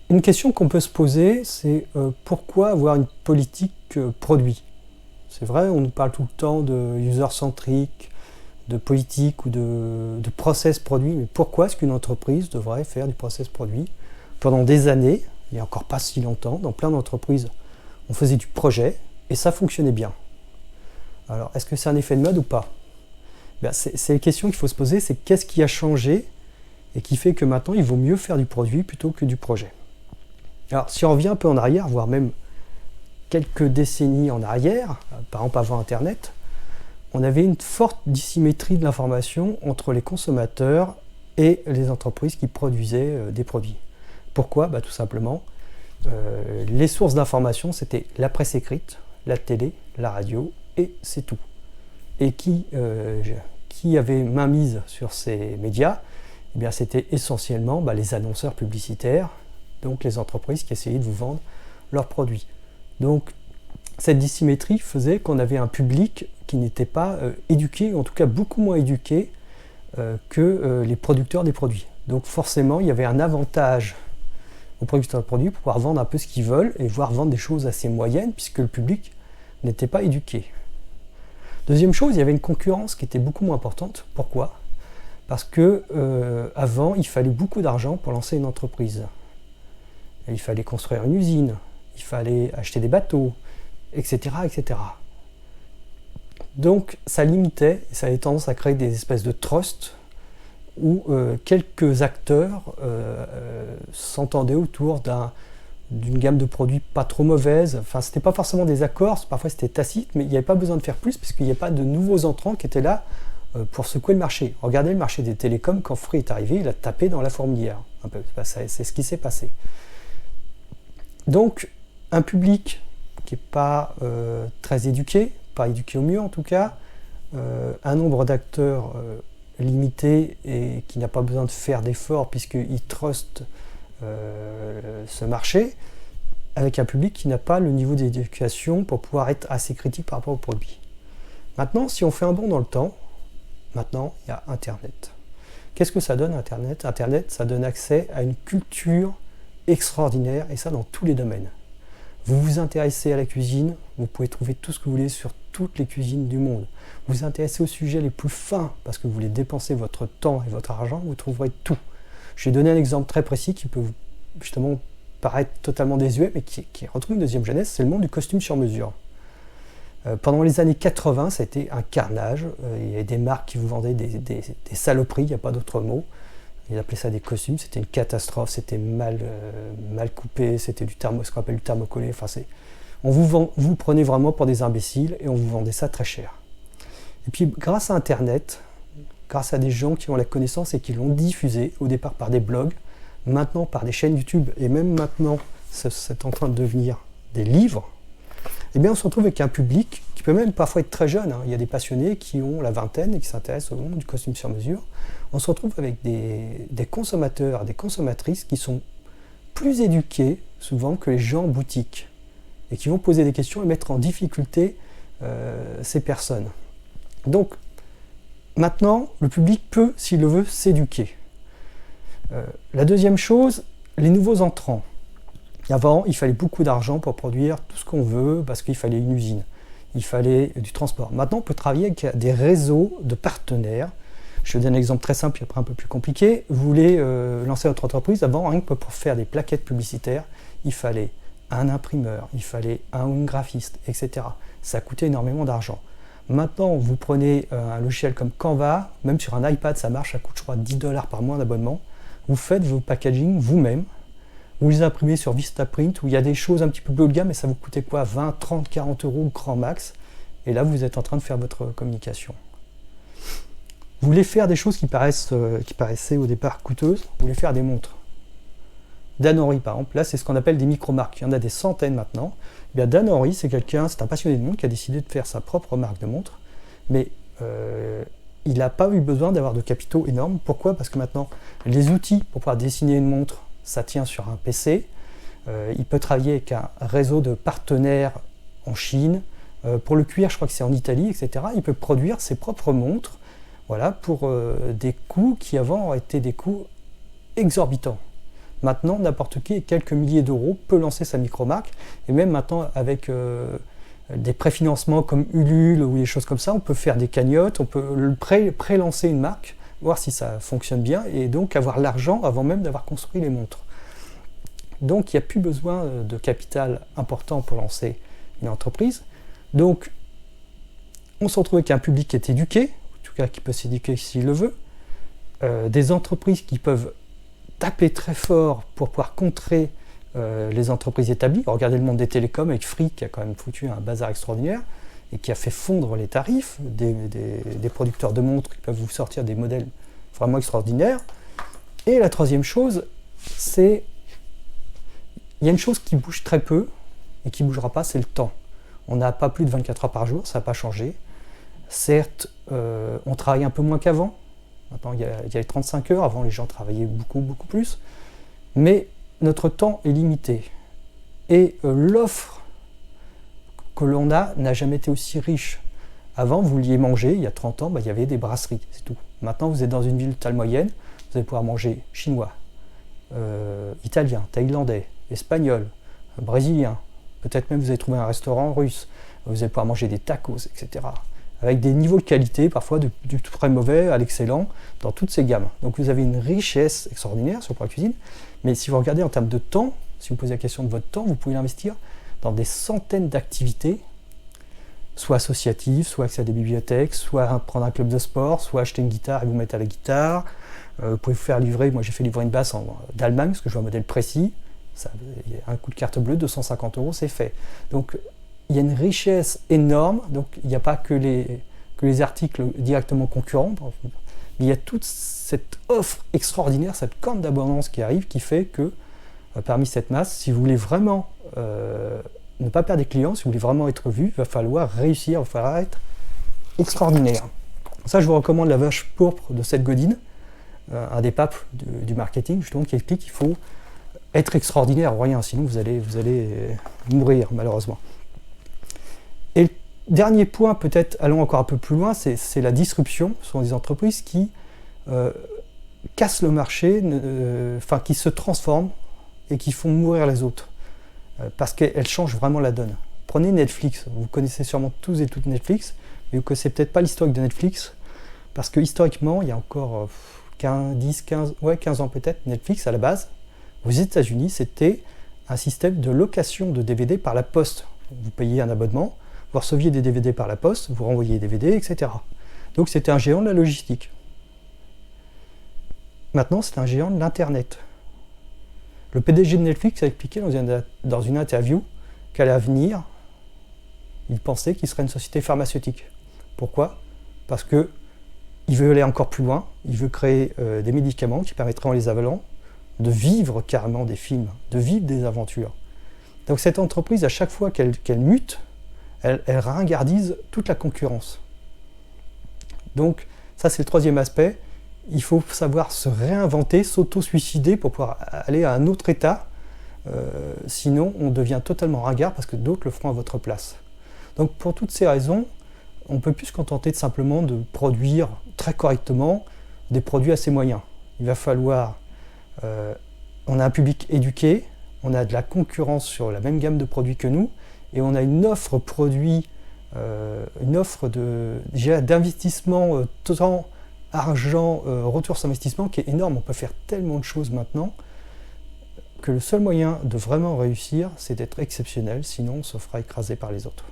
Une question qu'on peut se poser, c'est pourquoi avoir une politique produit? C'est vrai, on nous parle tout le temps de user-centric, de politique ou de process produit, mais pourquoi est-ce qu'une entreprise devrait faire du process produit? Pendant des années, il n'y a encore pas si longtemps, dans plein d'entreprises, on faisait du projet et ça fonctionnait bien. Alors, est-ce que c'est un effet de mode ou pas? C'est la question qu'il faut se poser, c'est qu'est-ce qui a changé et qui fait que maintenant il vaut mieux faire du produit plutôt que du projet. Alors, si on revient un peu en arrière, voire même quelques décennies en arrière, par exemple avant Internet, on avait une forte dissymétrie de l'information entre les consommateurs et les entreprises qui produisaient des produits. Pourquoi? Tout simplement, les sources d'information, c'était la presse écrite, la télé, la radio, et c'est tout. Et qui avait mainmise sur ces médias? Eh bien, c'était essentiellement les annonceurs publicitaires, donc les entreprises qui essayaient de vous vendre leurs produits. Donc, cette dissymétrie faisait qu'on avait un public qui n'était pas éduqué, ou en tout cas beaucoup moins éduqué que les producteurs des produits. Donc forcément, il y avait un avantage aux producteurs de produits pour pouvoir vendre un peu ce qu'ils veulent et voire vendre des choses assez moyennes puisque le public n'était pas éduqué. Deuxième chose, il y avait une concurrence qui était beaucoup moins importante. Pourquoi? Parce que avant, il fallait beaucoup d'argent pour lancer une entreprise. Il fallait construire une usine, il fallait acheter des bateaux, etc., etc. Donc ça limitait, ça avait tendance à créer des espèces de trusts où quelques acteurs s'entendaient autour d'une gamme de produits pas trop mauvaise. Enfin, c'était pas forcément des accords, parfois c'était tacite, mais il n'y avait pas besoin de faire plus puisqu'il n'y avait pas de nouveaux entrants qui étaient là pour secouer le marché. Regardez le marché des télécoms, quand Free est arrivé, il a tapé dans la fourmilière. Un peu. C'est ce qui s'est passé. Donc, un public qui n'est pas très éduqué, pas éduqué au mieux en tout cas, un nombre d'acteurs limité et qui n'a pas besoin de faire d'efforts puisqu'il trust ce marché, avec un public qui n'a pas le niveau d'éducation pour pouvoir être assez critique par rapport au produit. Maintenant, si on fait un bond dans le temps, maintenant il y a Internet. Qu'est-ce que ça donne Internet? Internet, ça donne accès à une culture extraordinaire, et ça dans tous les domaines. Vous vous intéressez à la cuisine, vous pouvez trouver tout ce que vous voulez sur toutes les cuisines du monde. Vous vous intéressez aux sujets les plus fins, parce que vous voulez dépenser votre temps et votre argent, vous trouverez tout. Je vais donner un exemple très précis qui peut justement paraître totalement désuet, mais qui retrouve une deuxième jeunesse, c'est le monde du costume sur mesure. Pendant les années 80, ça a été un carnage. Il y avait des marques qui vous vendaient des saloperies, il n'y a pas d'autre mot. Ils appelaient ça des costumes, c'était une catastrophe, c'était mal coupé, c'était ce qu'on appelle du thermocollé. Enfin, vous prenez vraiment pour des imbéciles et on vous vendait ça très cher. Et puis grâce à Internet, grâce à des gens qui ont la connaissance et qui l'ont diffusé, au départ par des blogs, maintenant par des chaînes YouTube, et même maintenant c'est en train de devenir des livres, eh bien on se retrouve avec un public qui peut même parfois être très jeune. Il y a des passionnés qui ont la vingtaine et qui s'intéressent au monde du costume sur mesure. On se retrouve avec des consommateurs, des consommatrices qui sont plus éduqués souvent que les gens en boutique et qui vont poser des questions et mettre en difficulté ces personnes. Donc maintenant, le public peut, s'il le veut, s'éduquer. La deuxième chose, les nouveaux entrants. Avant, il fallait beaucoup d'argent pour produire tout ce qu'on veut parce qu'il fallait une usine, il fallait du transport. Maintenant, on peut travailler avec des réseaux de partenaires. Je vous donne un exemple très simple et après un peu plus compliqué. Vous voulez lancer votre entreprise, avant, rien que pour faire des plaquettes publicitaires, il fallait un imprimeur, il fallait un graphiste, etc. Ça coûtait énormément d'argent. Maintenant, vous prenez un logiciel comme Canva, même sur un iPad, ça marche, ça coûte, je crois, 10$ par mois d'abonnement. Vous faites vos packaging vous-même, vous les imprimez sur Vistaprint, où il y a des choses un petit peu plus haut de gamme, mais ça vous coûtait quoi? 20, 30, 40€ grand max. Et là, vous êtes en train de faire votre communication. Vous voulez faire des choses qui paraissaient au départ coûteuses, vous voulez faire des montres. Dan Henry, par exemple, là, c'est ce qu'on appelle des micro-marques. Il y en a des centaines maintenant. Eh bien, Dan Henry, c'est un passionné de montres qui a décidé de faire sa propre marque de montres. Mais il n'a pas eu besoin d'avoir de capitaux énormes. Pourquoi? Parce que maintenant, les outils pour pouvoir dessiner une montre, ça tient sur un PC. Il peut travailler avec un réseau de partenaires en Chine. Pour le cuir, je crois que c'est en Italie, etc. Il peut produire ses propres montres, voilà, pour des coûts qui avant auraient été des coûts exorbitants. Maintenant, n'importe qui, avec quelques milliers d'euros, peut lancer sa micro-marque. Et même maintenant, avec des préfinancements comme Ulule ou des choses comme ça, on peut faire des cagnottes, on peut pré-lancer une marque, voir si ça fonctionne bien, et donc avoir l'argent avant même d'avoir construit les montres. Donc il n'y a plus besoin de capital important pour lancer une entreprise. Donc on se retrouve avec un public qui est éduqué, en tout cas qui peut s'éduquer s'il le veut, des entreprises qui peuvent taper très fort pour pouvoir contrer les entreprises établies. Regardez le monde des télécoms avec Free qui a quand même foutu un bazar extraordinaire et qui a fait fondre les tarifs des producteurs de montres qui peuvent vous sortir des modèles vraiment extraordinaires. Et la troisième chose, c'est il y a une chose qui bouge très peu et qui ne bougera pas, c'est le temps. On n'a pas plus de 24 heures par jour, ça n'a pas changé. Certes, on travaille un peu moins qu'avant. Maintenant, il y a les 35 heures. Avant, les gens travaillaient beaucoup, beaucoup plus. Mais notre temps est limité. Et l'offre que l'on a n'a jamais été aussi riche. Avant, vous vouliez manger, il y a 30 ans, il y avait des brasseries, c'est tout. Maintenant, vous êtes dans une ville de taille moyenne, vous allez pouvoir manger chinois, italien, thaïlandais, espagnol, brésilien. Peut-être même vous allez trouver un restaurant russe. Vous allez pouvoir manger des tacos, etc. Avec des niveaux de qualité, parfois du très mauvais à l'excellent, dans toutes ces gammes. Donc vous avez une richesse extraordinaire sur la cuisine. Mais si vous regardez en termes de temps, si vous posez la question de votre temps, vous pouvez l'investir dans des centaines d'activités, soit associatives, soit accès à des bibliothèques, soit prendre un club de sport, soit acheter une guitare et vous mettre à la guitare. Vous pouvez vous faire livrer, moi j'ai fait livrer une basse d'Allemagne, parce que je veux un modèle précis. Ça, un coup de carte bleue, 250 €, c'est fait. Donc il y a une richesse énorme, donc il n'y a pas que les articles directement concurrents, mais il y a toute cette offre extraordinaire, cette corne d'abondance qui arrive, qui fait que parmi cette masse, si vous voulez vraiment ne pas perdre des clients, si vous voulez vraiment être vu, il va falloir réussir, il va falloir être extraordinaire. Ça, je vous recommande la vache pourpre de Seth Godin, un des papes du marketing, justement, qui explique qu'il faut être extraordinaire ou rien, sinon vous allez mourir, malheureusement. Et le dernier point, peut-être, allons encore un peu plus loin, c'est la disruption. Ce sont des entreprises qui cassent le marché, qui se transforment et qui font mourir les autres. Parce qu'elles changent vraiment la donne. Prenez Netflix, vous connaissez sûrement tous et toutes Netflix, mais vous ne connaissez peut-être pas l'historique de Netflix, parce que historiquement, il y a encore 15 ans peut-être, Netflix à la base, aux États-Unis, c'était un système de location de DVD par la poste. Vous payez un abonnement, vous receviez des DVD par la poste, vous renvoyiez des DVD, etc. Donc c'était un géant de la logistique. Maintenant, c'est un géant de l'Internet. Le PDG de Netflix a expliqué dans une interview qu'à l'avenir, il pensait qu'il serait une société pharmaceutique. Pourquoi ? Parce qu'il veut aller encore plus loin, il veut créer des médicaments qui permettraient en les avalant de vivre carrément des films, de vivre des aventures. Donc cette entreprise, à chaque fois qu'elle mute, elle ringardise toute la concurrence. Donc ça, c'est le troisième aspect. Il faut savoir se réinventer, s'auto-suicider pour pouvoir aller à un autre état. Sinon, on devient totalement ringard parce que d'autres le feront à votre place. Donc pour toutes ces raisons, on ne peut plus se contenter de simplement de produire très correctement des produits assez moyens. Il va falloir... on a un public éduqué, on a de la concurrence sur la même gamme de produits que nous, et on a une offre produit, une offre d'investissement temps, argent, retour sur investissement qui est énorme. On peut faire tellement de choses maintenant que le seul moyen de vraiment réussir, c'est d'être exceptionnel, sinon on se fera écraser par les autres.